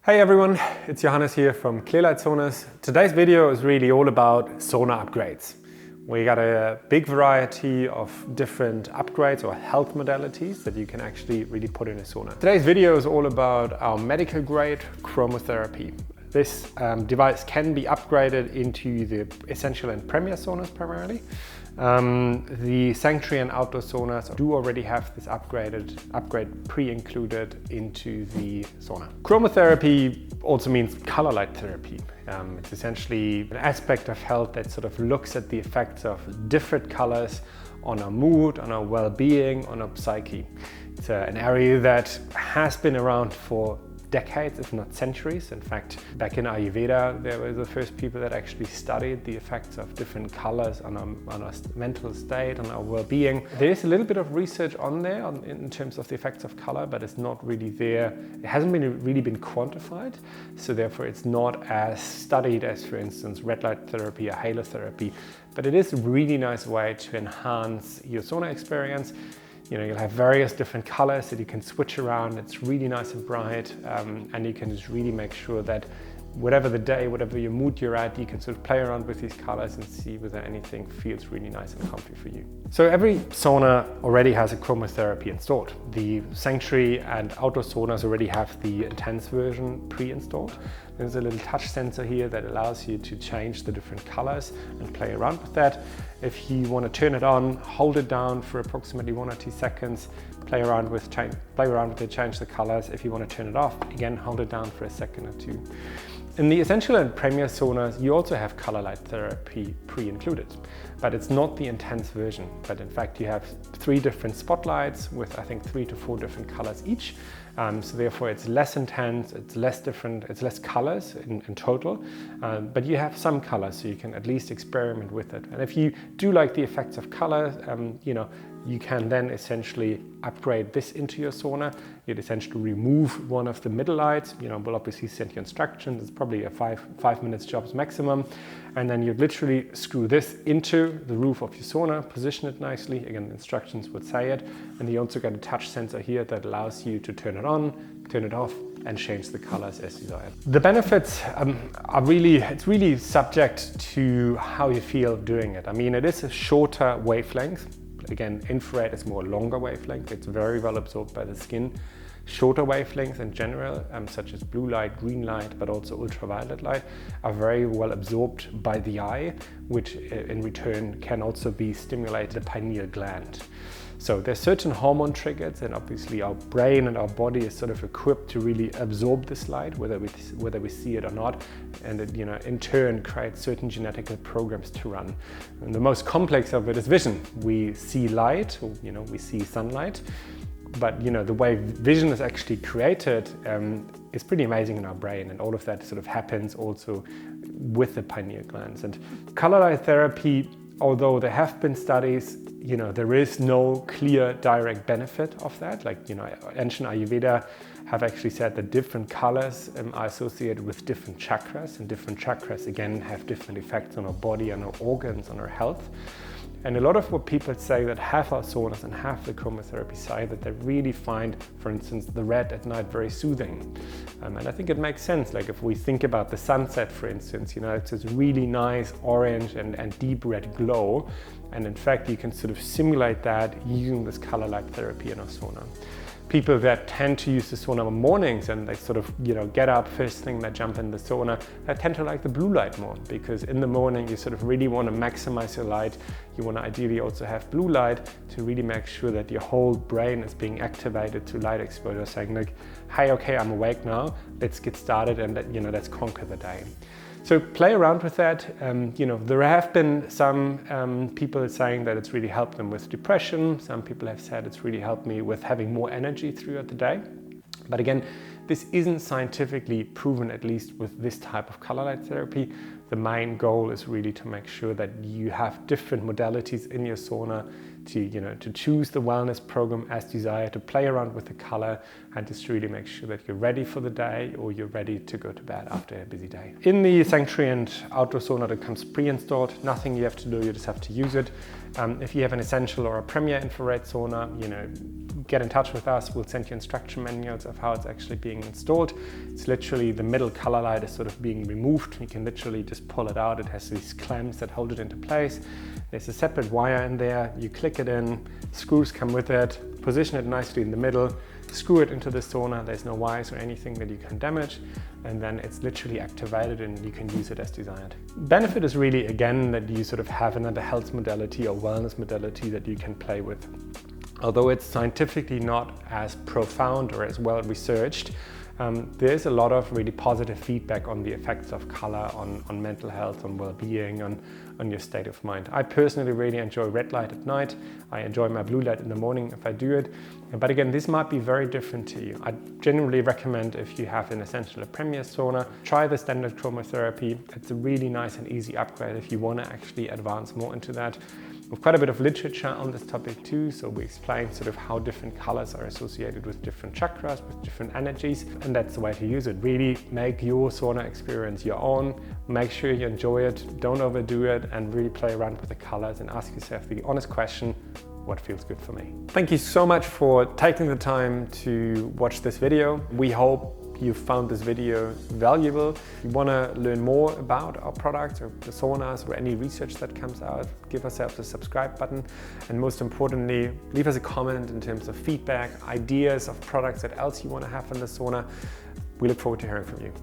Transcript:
Hey everyone, it's Johannes here from Clearlight Saunas. Today's video is really all about sauna upgrades. We got a big variety of different upgrades or health modalities that you can actually really put in a sauna. Today's video is all about our medical grade chromotherapy. This device can be upgraded into the essential and premier saunas primarily. The sanctuary and outdoor saunas do already have this upgrade pre-included into the sauna. Chromotherapy also means color light therapy. It's essentially an aspect of health that sort of looks at the effects of different colors on our mood, on our well-being, on our psyche. It's an area that has been around for decades, if not centuries. In fact, back in Ayurveda, there were the first people that actually studied the effects of different colors on our mental state, on our well-being. There is a little bit of research on there in terms of the effects of color, but it's not really there. It hasn't really been quantified, so therefore it's not as studied as, for instance, red light therapy or halotherapy. But it is a really nice way to enhance your sauna experience. You know, you'll have various different colors that you can switch around. It's really nice and bright, and you can just really make sure that whatever the day, whatever your mood you're at, you can sort of play around with these colors and see whether anything feels really nice and comfy for you. So every sauna already has a chromotherapy installed. The sanctuary and outdoor saunas already have the intense version pre-installed. There's a little touch sensor here that allows you to change the different colors and play around with that. If you want to turn it on, hold it down for approximately 1 or 2 seconds, play around with it, change the colors. If you want to turn it off, again, hold it down for a second or two. In the essential and premier saunas, you also have color light therapy pre-included, but it's not the intense version. But in fact, you have 3 different spotlights with, I think, 3 to 4 different colors each. So therefore, it's less intense, it's less different, it's less colors in total, but you have some colors, so you can at least experiment with it. And if you do like the effects of color, you can then essentially upgrade this into your sauna. You'd essentially remove one of the middle lights. We'll obviously send you instructions. It's probably a five minutes job maximum. And then you'd literally screw this into the roof of your sauna, position it nicely. Again, the instructions would say it. And you also got a touch sensor here that allows you to turn it on, turn it off, and change the colors as desired. The benefits it's really subject to how you feel doing it. I mean, it is a shorter wavelength. Again, infrared is more longer wavelength. It's very well absorbed by the skin. Shorter wavelengths in general, such as blue light, green light, but also ultraviolet light, are very well absorbed by the eye, which in return can also be stimulated the pineal gland. So there's certain hormone triggers, and obviously our brain and our body is sort of equipped to really absorb this light, whether we see it or not, and it, in turn creates certain genetic programs to run. And the most complex of it is vision. We see light, we see sunlight, but the way vision is actually created is pretty amazing in our brain, and all of that sort of happens also with the pineal glands. And color light therapy, although there have been studies, there is no clear direct benefit of that. Like, ancient Ayurveda have actually said that different colors are associated with different chakras, and different chakras again have different effects on our body, on our organs, on our health. And a lot of what people say that have our saunas and have the chromotherapy say that they really find, for instance, the red at night very soothing. And I think it makes sense. Like if we think about the sunset, for instance, it's this really nice orange and deep red glow. And in fact, you can sort of simulate that using this color light therapy in our sauna. People that tend to use the sauna mornings and they sort of, get up first thing, they jump in the sauna, they tend to like the blue light more, because in the morning you sort of really want to maximize your light. You want to ideally also have blue light to really make sure that your whole brain is being activated to light exposure, saying like, hey, okay, I'm awake now, let's get started and let's conquer the day. So play around with that. There have been some people saying that it's really helped them with depression. Some people have said it's really helped me with having more energy throughout the day. But again, this isn't scientifically proven, at least with this type of color light therapy. The main goal is really to make sure that you have different modalities in your sauna to choose the wellness program as desired, to play around with the color, and just really make sure that you're ready for the day or you're ready to go to bed after a busy day. In the sanctuary and outdoor sauna that comes pre-installed, nothing you have to do, you just have to use it. If you have an essential or a premier infrared sauna, get in touch with us. We'll send you instruction manuals of how it's actually being installed. It's literally the middle color light is sort of being removed. You can literally just pull it out. It has these clamps that hold it into place. There's a separate wire in there. You click it in, screws come with it, position it nicely in the middle, screw it into the sauna. There's no wires or anything that you can damage, and then it's literally activated and you can use it as desired. Benefit is really, again, that you sort of have another health modality or wellness modality that you can play with. Although it's scientifically not as profound or as well researched, there's a lot of really positive feedback on the effects of color on mental health, on well-being, on your state of mind. I personally really enjoy red light at night. I enjoy my blue light in the morning if I do it. But again, this might be very different to you. I generally recommend, if you have an Essential or Premier sauna, try the standard chromotherapy. It's a really nice and easy upgrade if you want to actually advance more into that. We've quite a bit of literature on this topic too, so we explain sort of how different colors are associated with different chakras, with different energies, and that's the way to use it. Really make your sauna experience your own, make sure you enjoy it, don't overdo it, and really play around with the colors and ask yourself the honest question, what feels good for me? Thank you so much for taking the time to watch this video. We hope you found this video valuable. If you want to learn more about our products or the saunas or any research that comes out, give ourselves a subscribe button, and most importantly, leave us a comment in terms of feedback, ideas of products that else you want to have in the sauna. We look forward to hearing from you.